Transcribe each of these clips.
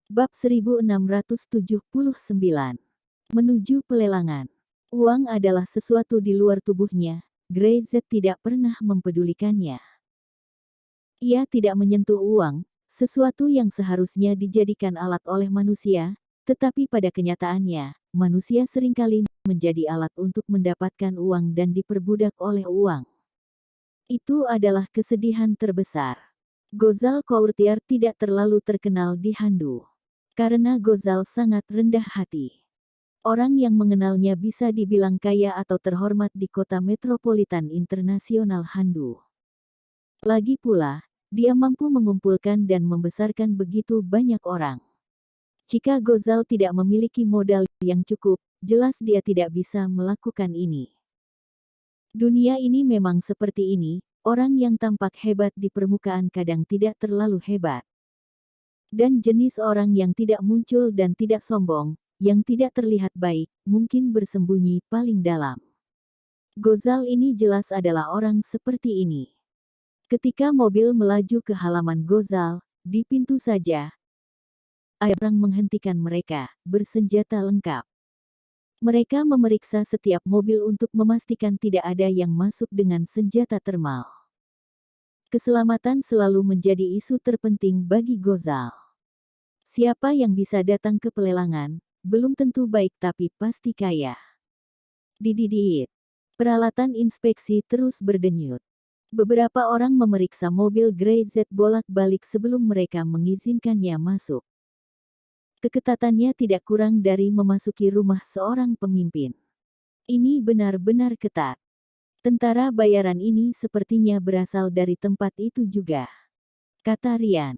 Bab 1679. Menuju pelelangan. Uang adalah sesuatu di luar tubuhnya. Grey-Z tidak pernah mempedulikannya. Ia tidak menyentuh uang, sesuatu yang seharusnya dijadikan alat oleh manusia, tetapi pada kenyataannya, manusia seringkali menjadi alat untuk mendapatkan uang dan diperbudak oleh uang. Itu adalah kesedihan terbesar. Ghazal Courtier tidak terlalu terkenal di Handu. Karena Ghazal sangat rendah hati. Orang yang mengenalnya bisa dibilang kaya atau terhormat di kota metropolitan internasional Handu. Lagi pula, dia mampu mengumpulkan dan membesarkan begitu banyak orang. Jika Ghazal tidak memiliki modal yang cukup, jelas dia tidak bisa melakukan ini. Dunia ini memang seperti ini, orang yang tampak hebat di permukaan kadang tidak terlalu hebat. Dan jenis orang yang tidak muncul dan tidak sombong, yang tidak terlihat baik, mungkin bersembunyi paling dalam. Ghazal ini jelas adalah orang seperti ini. Ketika mobil melaju ke halaman Ghazal, di pintu saja, ada orang menghentikan mereka, bersenjata lengkap. Mereka memeriksa setiap mobil untuk memastikan tidak ada yang masuk dengan senjata termal. Keselamatan selalu menjadi isu terpenting bagi Ghazal. Siapa yang bisa datang ke pelelangan, belum tentu baik tapi pasti kaya. Dididit. Peralatan inspeksi terus berdenyut. Beberapa orang memeriksa mobil Grey-Z bolak-balik sebelum mereka mengizinkannya masuk. Keketatannya tidak kurang dari memasuki rumah seorang pemimpin. Ini benar-benar ketat. Tentara bayaran ini sepertinya berasal dari tempat itu juga, kata Ryan.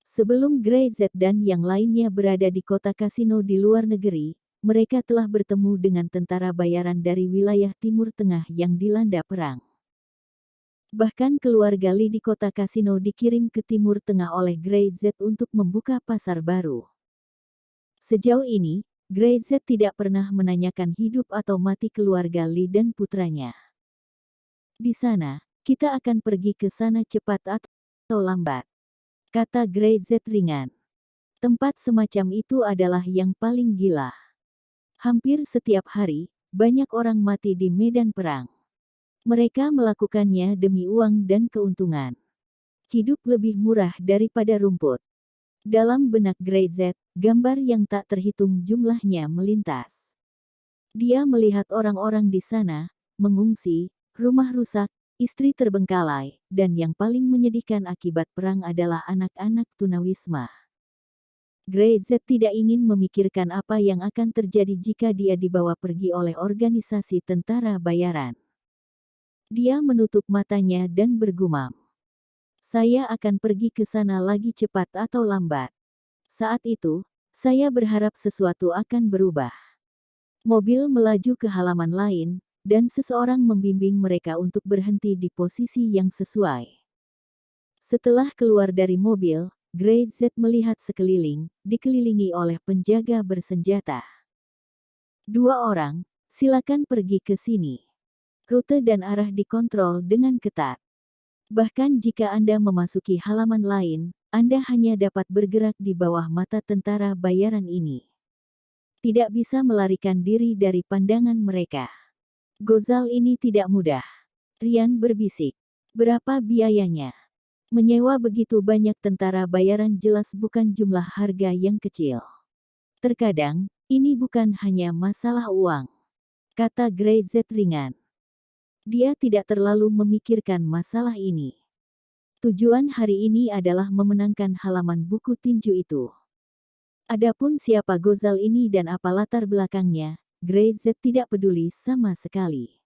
Sebelum Grey-Z dan yang lainnya berada di kota kasino di luar negeri, mereka telah bertemu dengan tentara bayaran dari wilayah Timur Tengah yang dilanda perang. Bahkan keluarga Lee di kota kasino dikirim ke Timur Tengah oleh Grey-Z untuk membuka pasar baru. Sejauh ini, Grey-Z tidak pernah menanyakan hidup atau mati keluarga Lee dan putranya. Di sana, kita akan pergi ke sana cepat atau lambat, kata Grey-Z ringan. Tempat semacam itu adalah yang paling gila. Hampir setiap hari, banyak orang mati di medan perang. Mereka melakukannya demi uang dan keuntungan. Hidup lebih murah daripada rumput. Dalam benak Grey-Z, gambar yang tak terhitung jumlahnya melintas. Dia melihat orang-orang di sana, mengungsi, rumah rusak, istri terbengkalai, dan yang paling menyedihkan akibat perang adalah anak-anak tunawisma. Grey-Z tidak ingin memikirkan apa yang akan terjadi jika dia dibawa pergi oleh organisasi tentara bayaran. Dia menutup matanya dan bergumam. Saya akan pergi ke sana lagi cepat atau lambat. Saat itu, saya berharap sesuatu akan berubah. Mobil melaju ke halaman lain, dan seseorang membimbing mereka untuk berhenti di posisi yang sesuai. Setelah keluar dari mobil, Grey-Z melihat sekeliling, dikelilingi oleh penjaga bersenjata. 2 orang, silakan pergi ke sini. Rute dan arah dikontrol dengan ketat. Bahkan jika Anda memasuki halaman lain, Anda hanya dapat bergerak di bawah mata tentara bayaran ini. Tidak bisa melarikan diri dari pandangan mereka. Ghazal ini tidak mudah. Ryan berbisik. Berapa biayanya? Menyewa begitu banyak tentara bayaran jelas bukan jumlah harga yang kecil. Terkadang, ini bukan hanya masalah uang, kata Grey-Z ringan. Dia tidak terlalu memikirkan masalah ini. Tujuan hari ini adalah memenangkan halaman buku tinju itu. Adapun siapa Ghazal ini dan apa latar belakangnya, Grey-Z tidak peduli sama sekali.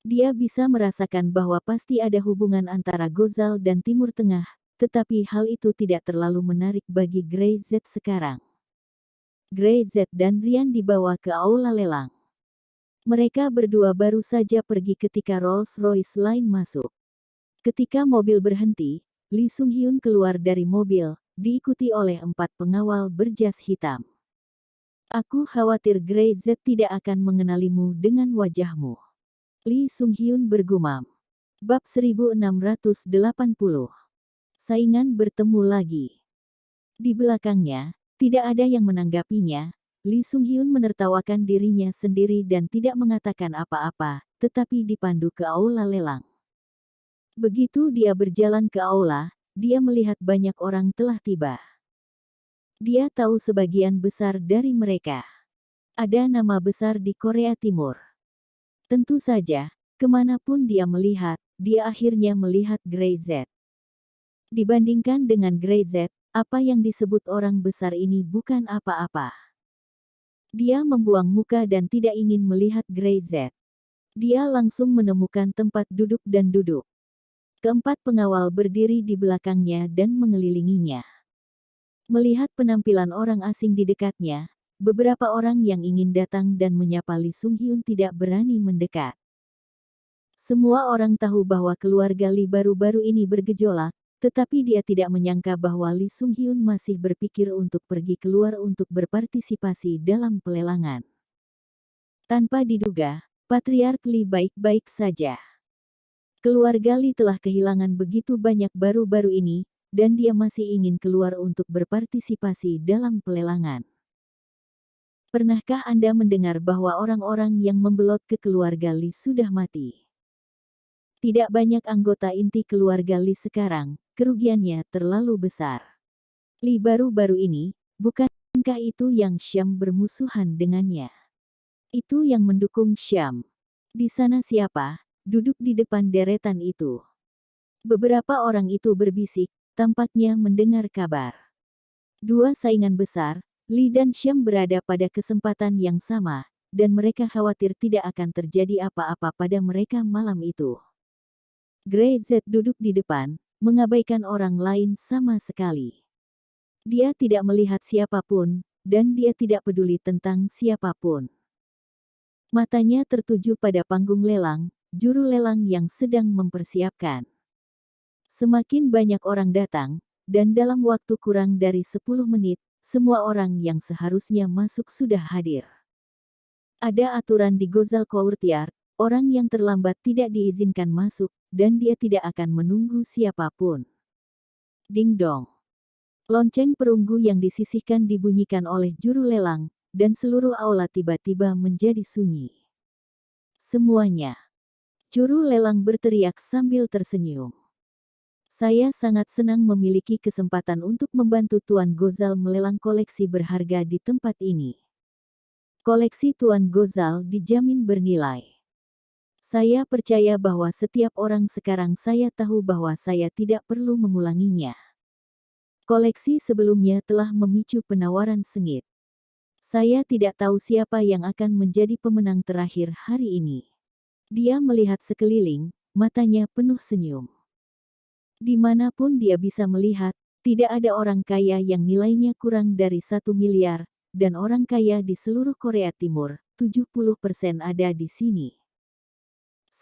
Dia bisa merasakan bahwa pasti ada hubungan antara Ghazal dan Timur Tengah, tetapi hal itu tidak terlalu menarik bagi Grey-Z sekarang. Grey-Z dan Ryan dibawa ke aula lelang. Mereka berdua baru saja pergi ketika Rolls-Royce lain masuk. Ketika mobil berhenti, Lee Sung-hyun keluar dari mobil, diikuti oleh 4 pengawal berjas hitam. Aku khawatir Grey-Z tidak akan mengenalimu dengan wajahmu, Lee Sung-hyun bergumam. Bab 1680. Saingan bertemu lagi. Di belakangnya, tidak ada yang menanggapinya. Lee Sung-hyun menertawakan dirinya sendiri dan tidak mengatakan apa-apa, tetapi dipandu ke aula lelang. Begitu dia berjalan ke aula, dia melihat banyak orang telah tiba. Dia tahu sebagian besar dari mereka. Ada nama besar di Korea Timur. Tentu saja, kemanapun dia melihat, dia akhirnya melihat Grey Z. Dibandingkan dengan Grey Z, apa yang disebut orang besar ini bukan apa-apa. Dia membuang muka dan tidak ingin melihat Grey Z. Dia langsung menemukan tempat duduk dan duduk. Keempat pengawal berdiri di belakangnya dan mengelilinginya. Melihat penampilan orang asing di dekatnya, beberapa orang yang ingin datang dan menyapa Lee Sung-hyun tidak berani mendekat. Semua orang tahu bahwa keluarga Lee baru-baru ini bergejolak, tetapi dia tidak menyangka bahwa Lee Sung-hyun masih berpikir untuk pergi keluar untuk berpartisipasi dalam pelelangan. Tanpa diduga, Patriark Lee baik-baik saja. Keluarga Lee telah kehilangan begitu banyak baru-baru ini, dan dia masih ingin keluar untuk berpartisipasi dalam pelelangan. Pernahkah Anda mendengar bahwa orang-orang yang membelot ke keluarga Lee sudah mati? Tidak banyak anggota inti keluarga Lee sekarang, kerugiannya terlalu besar. Lee baru-baru ini, bukankah itu yang Syam bermusuhan dengannya? Itu yang mendukung Syam. Di sana siapa? Duduk di depan deretan itu. Beberapa orang itu berbisik, tampaknya mendengar kabar. Dua saingan besar, Lee dan Syam berada pada kesempatan yang sama, dan mereka khawatir tidak akan terjadi apa-apa pada mereka malam itu. Grey Z duduk di depan, mengabaikan orang lain sama sekali. Dia tidak melihat siapapun, dan dia tidak peduli tentang siapapun. Matanya tertuju pada panggung lelang, juru lelang yang sedang mempersiapkan. Semakin banyak orang datang, dan dalam waktu kurang dari 10 menit, semua orang yang seharusnya masuk sudah hadir. Ada aturan di Gozal Courtyard, orang yang terlambat tidak diizinkan masuk, dan dia tidak akan menunggu siapapun. Ding dong. Lonceng perunggu yang disisihkan dibunyikan oleh juru lelang, dan seluruh aula tiba-tiba menjadi sunyi. Semuanya. Juru lelang berteriak sambil tersenyum. Saya sangat senang memiliki kesempatan untuk membantu Tuan Gozal melelang koleksi berharga di tempat ini. Koleksi Tuan Gozal dijamin bernilai. Saya percaya bahwa setiap orang sekarang saya tahu bahwa saya tidak perlu mengulanginya. Koleksi sebelumnya telah memicu penawaran sengit. Saya tidak tahu siapa yang akan menjadi pemenang terakhir hari ini. Dia melihat sekeliling, matanya penuh senyum. Dimanapun dia bisa melihat, tidak ada orang kaya yang nilainya kurang dari 1 miliar, dan orang kaya di seluruh Korea Timur, 70% ada di sini.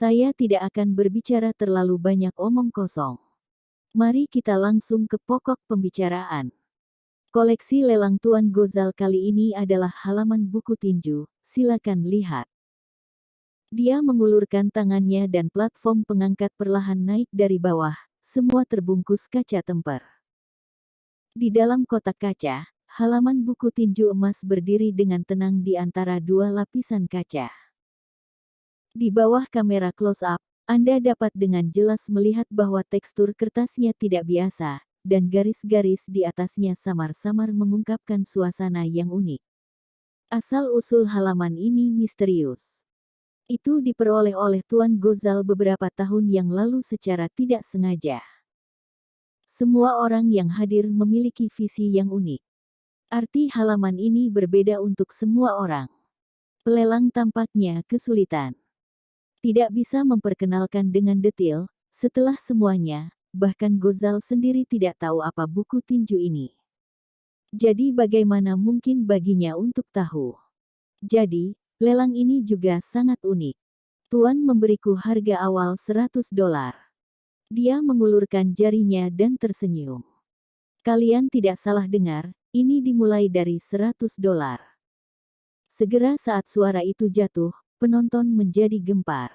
Saya tidak akan berbicara terlalu banyak omong kosong. Mari kita langsung ke pokok pembicaraan. Koleksi lelang Tuan Gozal kali ini adalah halaman buku tinju, silakan lihat. Dia mengulurkan tangannya dan platform pengangkat perlahan naik dari bawah, semua terbungkus kaca temper. Di dalam kotak kaca, halaman buku tinju emas berdiri dengan tenang di antara dua lapisan kaca. Di bawah kamera close-up, Anda dapat dengan jelas melihat bahwa tekstur kertasnya tidak biasa, dan garis-garis di atasnya samar-samar mengungkapkan suasana yang unik. Asal-usul halaman ini misterius. Itu diperoleh oleh Tuan Gozal beberapa tahun yang lalu secara tidak sengaja. Semua orang yang hadir memiliki visi yang unik. Arti halaman ini berbeda untuk semua orang. Pelelang tampaknya kesulitan. Tidak bisa memperkenalkan dengan detail, setelah semuanya, bahkan Gozal sendiri tidak tahu apa buku tinju ini. Jadi bagaimana mungkin baginya untuk tahu? Jadi, lelang ini juga sangat unik. Tuan memberiku harga awal $100. Dia mengulurkan jarinya dan tersenyum. Kalian tidak salah dengar, ini dimulai dari $100. Segera saat suara itu jatuh, penonton menjadi gempar.